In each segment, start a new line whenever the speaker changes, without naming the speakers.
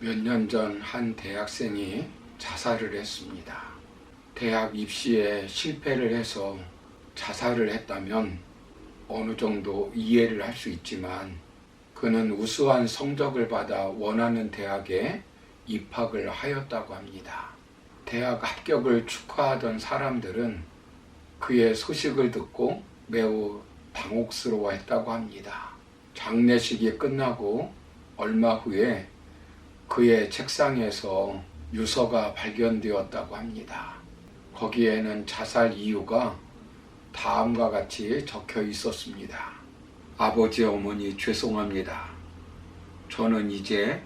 몇 년 전 한 대학생이 자살을 했습니다. 대학 입시에 실패를 해서 자살을 했다면 어느 정도 이해를 할 수 있지만 그는 우수한 성적을 받아 원하는 대학에 입학을 하였다고 합니다. 대학 합격을 축하하던 사람들은 그의 소식을 듣고 매우 당혹스러워했다고 합니다. 장례식이 끝나고 얼마 후에 그의 책상에서 유서가 발견되었다고 합니다. 거기에는 자살 이유가 다음과 같이 적혀 있었습니다. 아버지, 어머니 죄송합니다. 저는 이제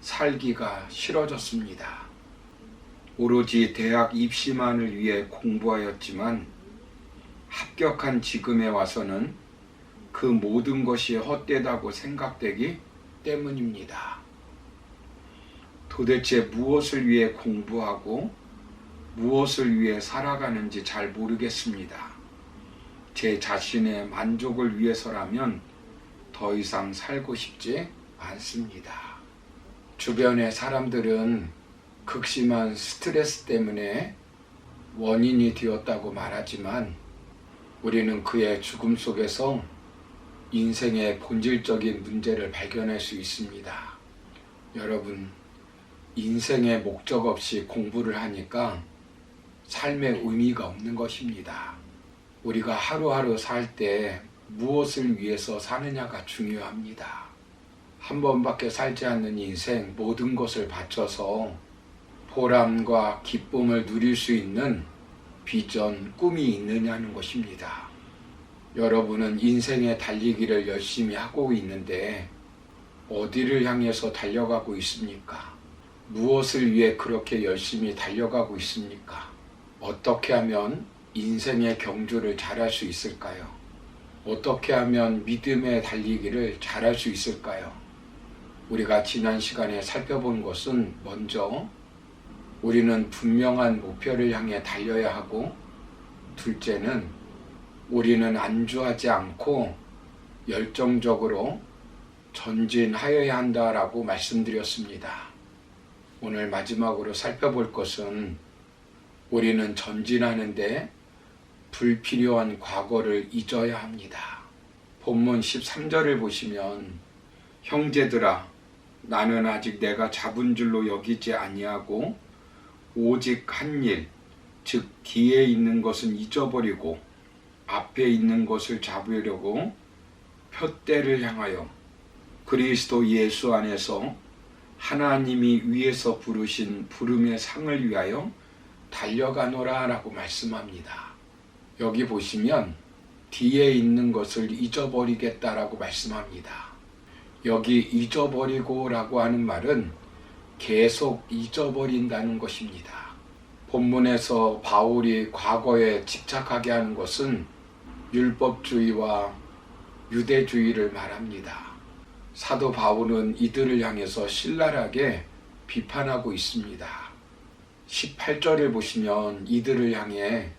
살기가 싫어졌습니다. 오로지 대학 입시만을 위해 공부하였지만 합격한 지금에 와서는 그 모든 것이 헛되다고 생각되기 때문입니다. 도대체 무엇을 위해 공부하고 무엇을 위해 살아가는지 잘 모르겠습니다. 제 자신의 만족을 위해서라면 더 이상 살고 싶지 않습니다. 주변의 사람들은 극심한 스트레스 때문에 원인이 되었다고 말하지만 우리는 그의 죽음 속에서 인생의 본질적인 문제를 발견할 수 있습니다. 여러분, 인생의 목적 없이 공부를 하니까 삶의 의미가 없는 것입니다. 우리가 하루하루 살 때 무엇을 위해서 사느냐가 중요합니다. 한 번밖에 살지 않는 인생 모든 것을 바쳐서 보람과 기쁨을 누릴 수 있는 비전, 꿈이 있느냐는 것입니다. 여러분은 인생의 달리기를 열심히 하고 있는데 어디를 향해서 달려가고 있습니까? 무엇을 위해 그렇게 열심히 달려가고 있습니까? 어떻게 하면 인생의 경주를 잘할 수 있을까요? 어떻게 하면 믿음의 달리기를 잘할 수 있을까요? 우리가 지난 시간에 살펴본 것은 먼저 우리는 분명한 목표를 향해 달려야 하고, 둘째는 우리는 안주하지 않고 열정적으로 전진하여야 한다라고 말씀드렸습니다. 오늘 마지막으로 살펴볼 것은 우리는 전진하는데 불필요한 과거를 잊어야 합니다. 본문 13절을 보시면 형제들아, 나는 아직 내가 잡은 줄로 여기지 아니하고 오직 한 일, 즉 뒤에 있는 것은 잊어버리고 앞에 있는 것을 잡으려고 표대를 향하여 그리스도 예수 안에서 하나님이 위에서 부르신 부름의 상을 위하여 달려가노라 라고 말씀합니다. 여기 보시면 뒤에 있는 것을 잊어버리겠다라고 말씀합니다. 여기 잊어버리고 라고 하는 말은 계속 잊어버린다는 것입니다. 본문에서 바울이 과거에 집착하게 하는 것은 율법주의와 유대주의를 말합니다. 사도 바울은 이들을 향해서 신랄하게 비판하고 있습니다. 18절을 보시면 이들을 향해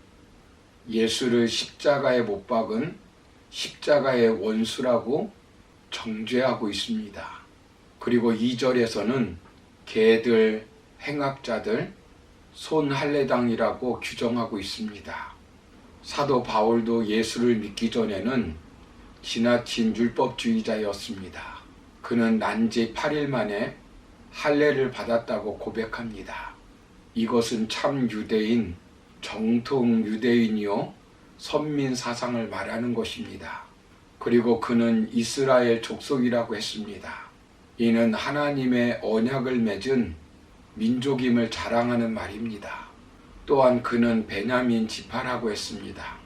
예수를 십자가에 못 박은 십자가의 원수라고 정죄하고 있습니다. 그리고 2절에서는 개들, 행악자들, 손할례당이라고 규정하고 있습니다. 사도 바울도 예수를 믿기 전에는 지나친 율법주의자였습니다. 그는 난지 8일 만에 할례를 받았다고 고백합니다. 이것은 참 유대인, 정통 유대인이요 선민 사상을 말하는 것입니다. 그리고 그는 이스라엘 족속이라고 했습니다. 이는 하나님의 언약을 맺은 민족임을 자랑하는 말입니다. 또한 그는 베냐민 지파라고 했습니다.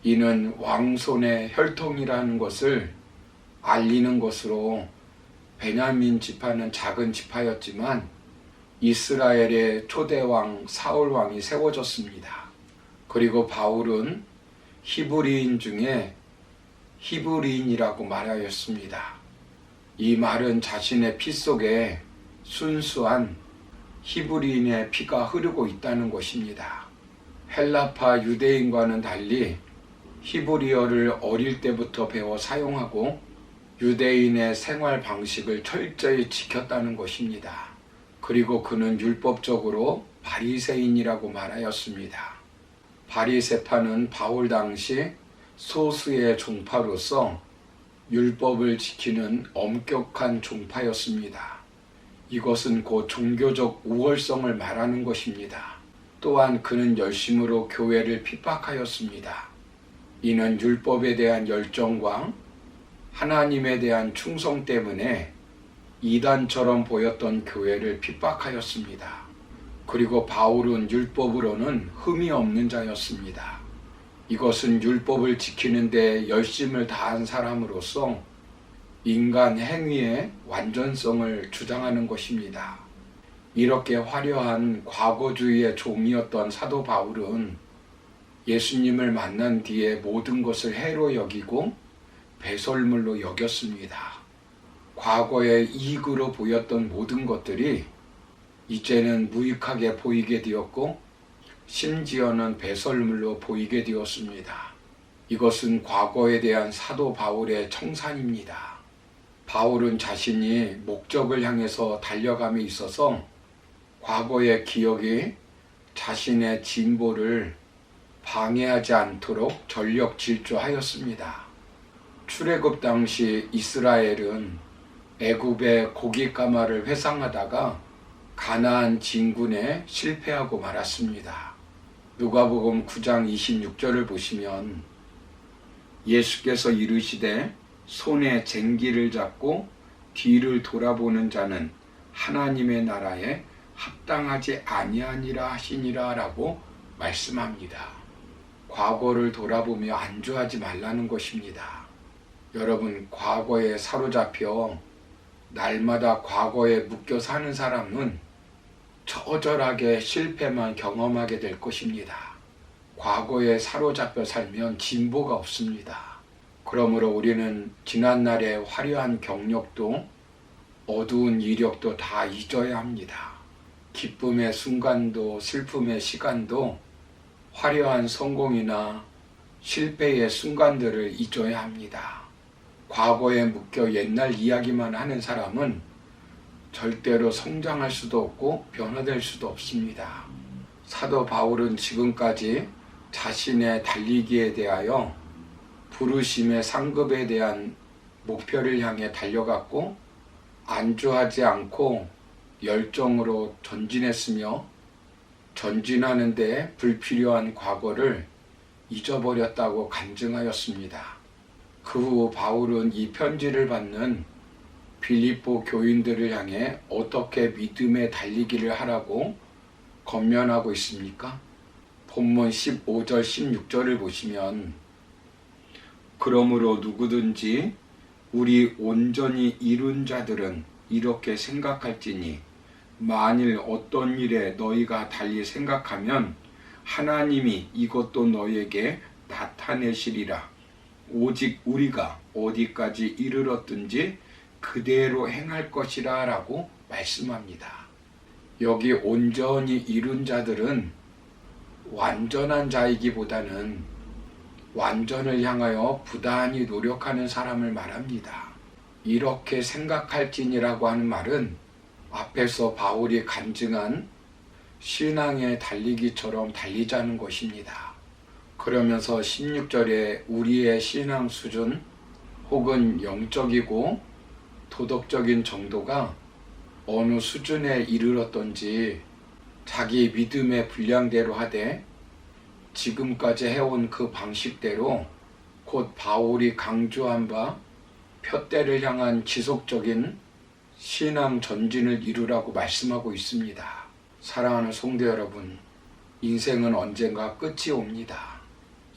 이는 왕손의 혈통이라는 것을 알리는 것으로 베냐민 지파는 작은 지파였지만 이스라엘의 초대왕 사울왕이 세워졌습니다. 그리고 바울은 히브리인 중에 히브리인이라고 말하였습니다. 이 말은 자신의 피 속에 순수한 히브리인의 피가 흐르고 있다는 것입니다. 헬라파 유대인과는 달리 히브리어를 어릴 때부터 배워 사용하고 유대인의 생활 방식을 철저히 지켰다는 것입니다. 그리고 그는 율법적으로 바리새인이라고 말하였습니다. 바리새파는 바울 당시 소수의 종파로서 율법을 지키는 엄격한 종파였습니다. 이것은 곧 종교적 우월성을 말하는 것입니다. 또한 그는 열심으로 교회를 핍박하였습니다. 이는 율법에 대한 열정과 하나님에 대한 충성 때문에 이단처럼 보였던 교회를 핍박하였습니다. 그리고 바울은 율법으로는 흠이 없는 자였습니다. 이것은 율법을 지키는 데 열심을 다한 사람으로서 인간 행위의 완전성을 주장하는 것입니다. 이렇게 화려한 과거주의의 종이었던 사도 바울은 예수님을 만난 뒤에 모든 것을 해로 여기고 배설물로 여겼습니다. 과거에 이익으로 보였던 모든 것들이 이제는 무익하게 보이게 되었고 심지어는 배설물로 보이게 되었습니다. 이것은 과거에 대한 사도 바울의 청산입니다. 바울은 자신이 목적을 향해서 달려감에 있어서 과거의 기억이 자신의 진보를 방해하지 않도록 전력 질주하였습니다. 출애굽 당시 이스라엘은 애굽의 고깃가마를 회상하다가 가나안 진군에 실패하고 말았습니다. 누가복음 9장 26절을 보시면 예수께서 이르시되 손에 쟁기를 잡고 뒤를 돌아보는 자는 하나님의 나라에 합당하지 아니하니라 하시니라 라고 말씀합니다. 과거를 돌아보며 안주하지 말라는 것입니다. 여러분, 과거에 사로잡혀 날마다 과거에 묶여 사는 사람은 처절하게 실패만 경험하게 될 것입니다. 과거에 사로잡혀 살면 진보가 없습니다. 그러므로 우리는 지난날의 화려한 경력도 어두운 이력도 다 잊어야 합니다. 기쁨의 순간도 슬픔의 시간도 화려한 성공이나 실패의 순간들을 잊어야 합니다. 과거에 묶여 옛날 이야기만 하는 사람은 절대로 성장할 수도 없고 변화될 수도 없습니다. 사도 바울은 지금까지 자신의 달리기에 대하여 부르심의 상급에 대한 목표를 향해 달려갔고 안주하지 않고 열정으로 전진했으며 전진하는 데 불필요한 과거를 잊어버렸다고 간증하였습니다. 그 후 바울은 이 편지를 받는 빌립보 교인들을 향해 어떻게 믿음의 달리기를 하라고 권면하고 있습니까? 본문 15절 16절을 보시면 그러므로 누구든지 우리 온전히 이룬 자들은 이렇게 생각할지니 만일 어떤 일에 너희가 달리 생각하면 하나님이 이것도 너희에게 나타내시리라. 오직 우리가 어디까지 이르렀든지 그대로 행할 것이라 라고 말씀합니다. 여기 온전히 이룬 자들은 완전한 자이기보다는 완전을 향하여 부단히 노력하는 사람을 말합니다. 이렇게 생각할지니라고 하는 말은 앞에서 바울이 간증한 신앙의 달리기처럼 달리자는 것입니다. 그러면서 16절에 우리의 신앙 수준 혹은 영적이고 도덕적인 정도가 어느 수준에 이르렀던지 자기 믿음의 분량대로 하되 지금까지 해온 그 방식대로 곧 바울이 강조한 바 표대를 향한 지속적인 신앙 전진을 이루라고 말씀하고 있습니다. 사랑하는 성도 여러분, 인생은 언젠가 끝이 옵니다.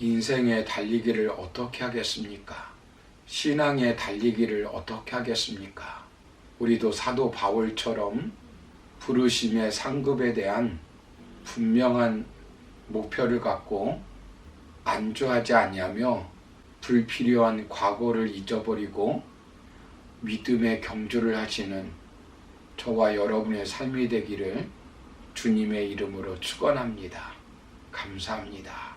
인생의 달리기를 어떻게 하겠습니까? 신앙의 달리기를 어떻게 하겠습니까? 우리도 사도 바울처럼 부르심의 상급에 대한 분명한 목표를 갖고 안주하지 아니하며 불필요한 과거를 잊어버리고 믿음의 경주를 하시는 저와 여러분의 삶이 되기를 주님의 이름으로 축원합니다. 감사합니다.